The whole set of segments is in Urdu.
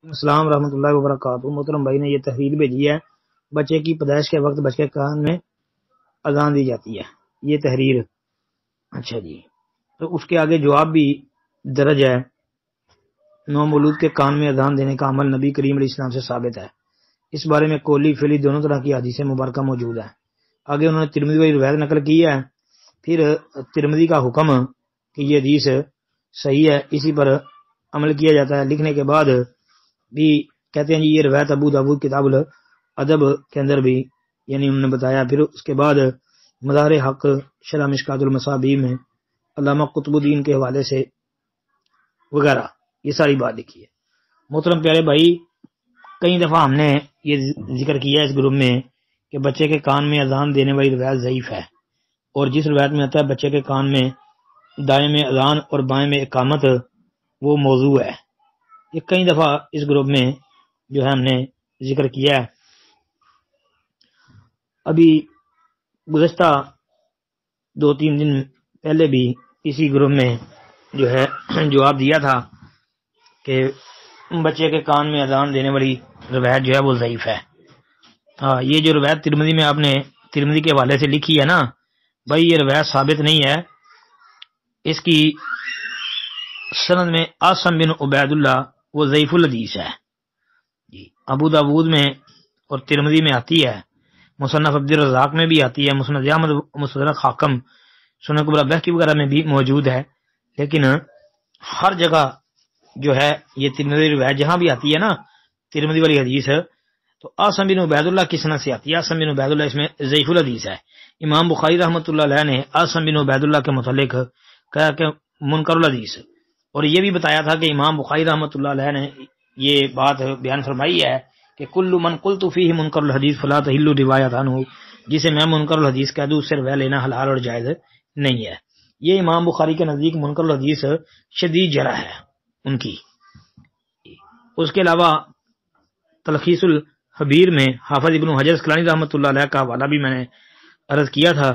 السلام ورحمۃ اللہ وبرکاتہ۔ محترم بھائی نے یہ تحریر بھیجی ہے، بچے کی پیدائش کے وقت بچے کے کان میں اذان دی جاتی ہے، یہ تحریر۔ اچھا جی، تو اس کے آگے جواب بھی درج ہے۔ نومولود کے کان میں اذان دینے کا عمل نبی کریم علیہ السلام سے ثابت ہے۔ اس بارے میں قولی فعلی دونوں طرح کی حدیثیں مبارکہ موجود ہیں۔ آگے انہوں نے ترمذی والی روایت نقل کی ہے، پھر ترمذی کا حکم کہ یہ حدیث صحیح ہے، اسی پر عمل کیا جاتا ہے۔ لکھنے کے بعد بھی کہتے ہیں جی یہ روایت ابو داؤد کتاب الادب کے اندر بھی یعنی انہوں نے بتایا۔ پھر اس کے بعد مظاہر حق شرح مشکات المصابیح میں علامہ قطب الدین کے حوالے سے وغیرہ یہ ساری بات لکھی ہے۔ محترم پیارے بھائی، کئی دفعہ ہم نے یہ ذکر کیا اس گروپ میں کہ بچے کے کان میں اذان دینے والی روایت ضعیف ہے، اور جس روایت میں آتا ہے بچے کے کان میں دائیں میں اذان اور بائیں میں اقامت، وہ موضوع ہے۔ یہ کئی دفعہ اس گروپ میں جو ہے ہم نے ذکر کیا ہے۔ ابھی گزشتہ 2-3 دن پہلے بھی اسی گروپ میں جو ہے جواب دیا تھا کہ بچے کے کان میں اذان دینے والی روایت جو ہے وہ ضعیف ہے۔ یہ جو روایت ترمذی میں آپ نے ترمذی کے حوالے سے لکھی ہے نا بھائی، یہ روایت ثابت نہیں ہے۔ اس کی سند میں عاصم بن عبید اللہ وہ ضعیف الحدیث ہے جی۔ ابو داود میں اور ترمذی میں آتی ہے، مصنف عبد الرزاق میں بھی آتی ہے، مسند احمد، مستدرک حاکم، سنن کبری بہقی وغیرہ میں بھی موجود ہے، لیکن ہر جگہ جو ہے یہ ترمذی روایت جہاں بھی آتی ہے نا ترمذی والی حدیث تو عاصم بن عبید اللہ کی سند سے آتی ہے۔ عاصم بن عبید اللہ اس میں ضعیف الحدیث ہے۔ امام بخاری رحمۃ اللہ علیہ نے عاصم بن عبید اللہ کے متعلق کہا کہ منکر الحدیث، اور یہ بھی بتایا تھا کہ امام بخاری رحمۃ اللہ علیہ نے یہ بات بیان فرمائی ہے کہ کل من قلت فیہ منکر الحدیث فلا تحل روایت عنہ، جسے میں منکر الحدیث کہہ دوں اس سے روایت لینا حلال اور جائز نہیں ہے۔ یہ امام بخاری کے نزدیک منکر الحدیث شدید جرح ہے ان کی۔ اس کے علاوہ تلخیص الحبیر میں حافظ ابن حجر اسقلانی رحمۃ اللہ علیہ کا حوالہ بھی میں نے عرض کیا تھا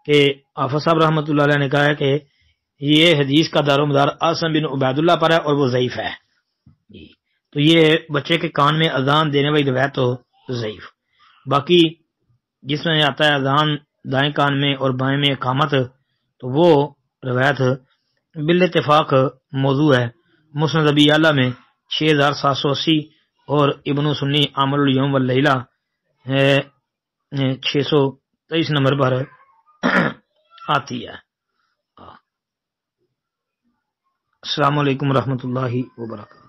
کہ حافظ صاحب رحمۃ اللہ علیہ نے کہا ہے کہ یہ حدیث کا دار و مدار عاصم بن عبید اللہ پر ہے اور وہ ضعیف ہے جی۔ تو یہ بچے کے کان میں اذان دینے والی روایت تو ضعیف، باقی جس میں آتا ہے اذان دائیں کان میں اور بائیں میں اقامت تو وہ روایت بالاتفاق موضوع ہے۔ مسند ابی اعلیٰ میں 6780 اور ابن سنی عامل الیوم واللیلہ 623 نمبر پر آتی ہے۔ السلام علیکم ورحمۃ اللہ وبرکاتہ۔